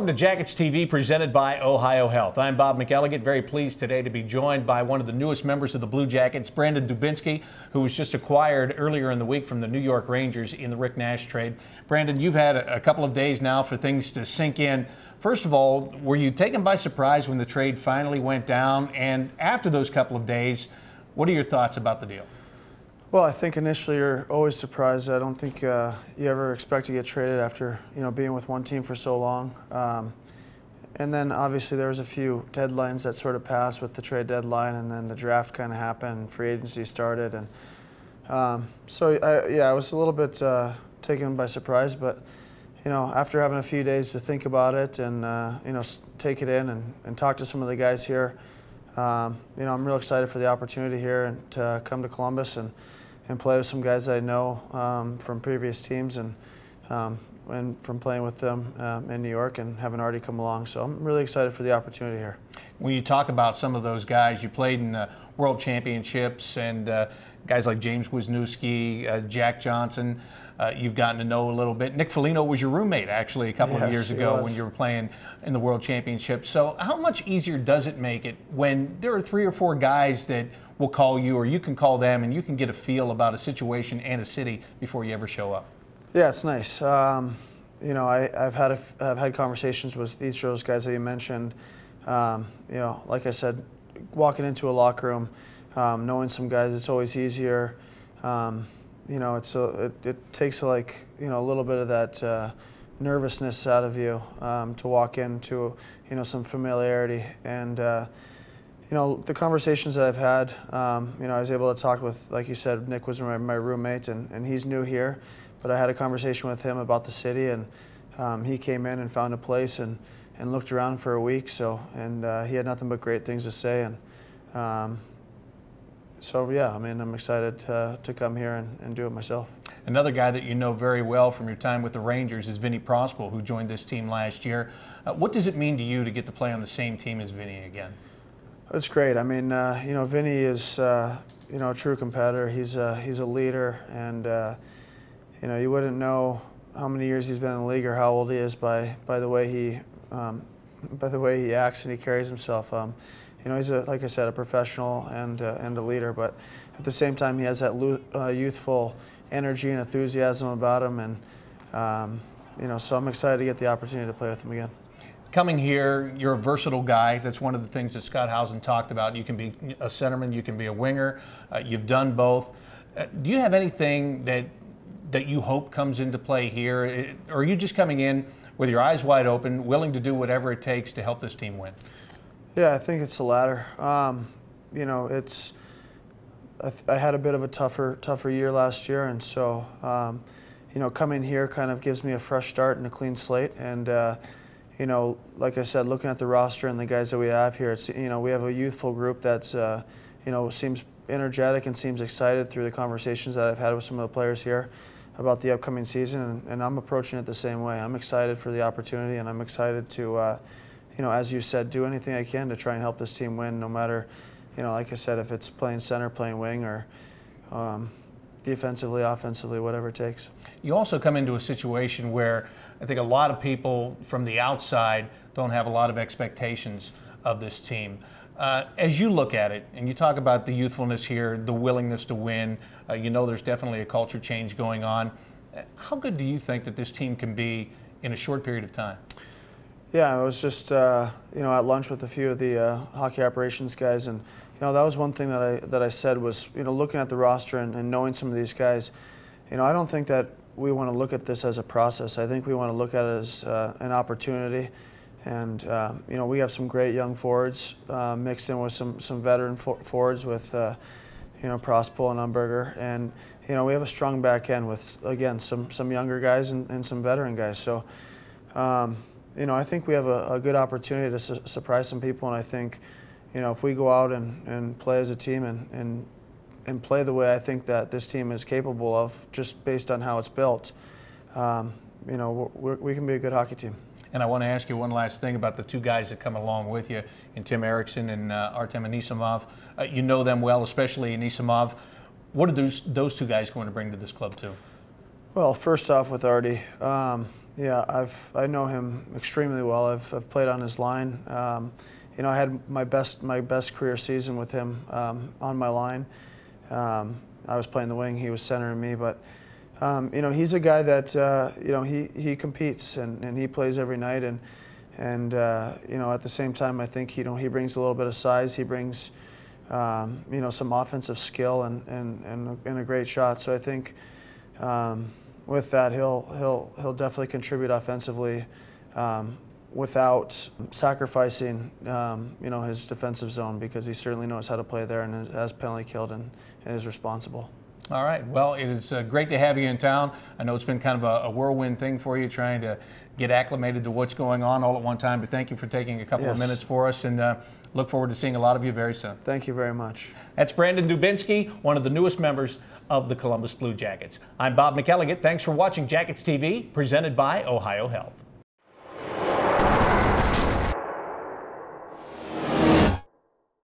Welcome to Jackets TV, presented by Ohio Health. I'm Bob McElligott, very pleased today to be joined by one of the newest members of the Blue Jackets, Brandon Dubinsky, who was just acquired earlier in the week from the New York Rangers in the Rick Nash trade. Brandon, you've had a couple of days now for things to sink in. First of all, were you taken by surprise when the trade finally went down? And after those couple of days, what are your thoughts about the deal? Well, I think initially you're always surprised. I don't think you ever expect to get traded after being with one team for so long. And then obviously there was a few deadlines that sort of passed with the trade deadline, and then the draft kind of happened, and free agency started, and I was a little bit taken by surprise. But after having a few days to think about it and take it in and talk to some of the guys here, I'm real excited for the opportunity here and to come to Columbus and play with some guys that I know from previous teams and from playing with them in New York and having already come along. So I'm really excited for the opportunity here. When you talk about some of those guys, you played in the World Championships, and guys like James Wisniewski, Jack Johnson, you've gotten to know a little bit. Nick Foligno was your roommate, actually, a couple of years ago when you were playing in the World Championships. So how much easier does it make it when there are 3 or 4 guys that will call you, or you can call them, and you can get a feel about a situation and a city before you ever show up? Yeah, it's nice. I've had conversations with each of those guys that you mentioned. Like I said, walking into a locker room, knowing some guys, it's always easier. It takes a little bit of that nervousness out of you to walk into some familiarity. And the conversations that I've had, I was able to talk with, like you said, Nick was my roommate, and he's new here. But I had a conversation with him about the city, and he came in and found a place and looked around for a week. And he had nothing but great things to say. And I'm excited to come here and do it myself. Another guy that you know very well from your time with the Rangers is Vinny Prospal, who joined this team last year. What does it mean to you to get to play on the same team as Vinny again? It's great. I mean, Vinny is a true competitor. He's a leader, and you wouldn't know how many years he's been in the league or how old he is by the way he acts and he carries himself. He's like I said, a professional and a leader, but at the same time he has that youthful energy and enthusiasm about him, and so I'm excited to get the opportunity to play with him again. Coming here, you're a versatile guy. That's one of the things that Scott Housen talked about. You can be a centerman, you can be a winger. You've done both. Do you have anything that you hope comes into play here? Or are you just coming in with your eyes wide open, willing to do whatever it takes to help this team win? Yeah, I think it's the latter. I had a bit of a tougher year last year, and so coming here kind of gives me a fresh start and a clean slate. And like I said, looking at the roster and the guys that we have here, it's we have a youthful group that's seems energetic and seems excited through the conversations that I've had with some of the players here about the upcoming season, and I'm approaching it the same way. I'm excited for the opportunity, and I'm excited to as you said, do anything I can to try and help this team win, no matter, like I said, if it's playing center, playing wing, or defensively, offensively, whatever it takes. You also come into a situation where I think a lot of people from the outside don't have a lot of expectations of this team. As you look at it, and you talk about the youthfulness here, the willingness to win, there's definitely a culture change going on. How good do you think that this team can be in a short period of time? Yeah, I was just at lunch with a few of the hockey operations guys, and that was one thing that I said was looking at the roster and knowing some of these guys, I don't think that we want to look at this as a process. I think we want to look at it as an opportunity, and we have some great young forwards mixed in with some veteran forwards with Prospal and Umberger, and we have a strong back end with, again, some younger guys and some veteran guys. So. I think we have a good opportunity to surprise some people, and I think, if we go out and play as a team and play the way I think that this team is capable of, just based on how it's built, we can be a good hockey team. And I want to ask you one last thing about the 2 guys that come along with you, in Tim Erickson and Artem Anisimov. You know them well, especially Anisimov. What are those 2 guys going to bring to this club too? Well, first off with Artie, Yeah, I know him extremely well. I've played on his line. You know, I had my best career season with him on my line. I was playing the wing, he was centering me, but you know, he's a guy that you know, he competes and he plays every night, and you know, at the same time, I think, you know, he brings a little bit of size. He brings you know, some offensive skill and a great shot. So I think with that, he'll definitely contribute offensively without sacrificing you know, his defensive zone, because he certainly knows how to play there and has penalty killed and is responsible. All right. Well, it is great to have you in town. I know it's been kind of a whirlwind thing for you, trying to get acclimated to what's going on all at one time. But thank you for taking a couple of minutes for us, and look forward to seeing a lot of you very soon. Thank you very much. That's Brandon Dubinsky, one of the newest members of the Columbus Blue Jackets. I'm Bob McElligott. Thanks for watching Jackets TV, presented by Ohio Health.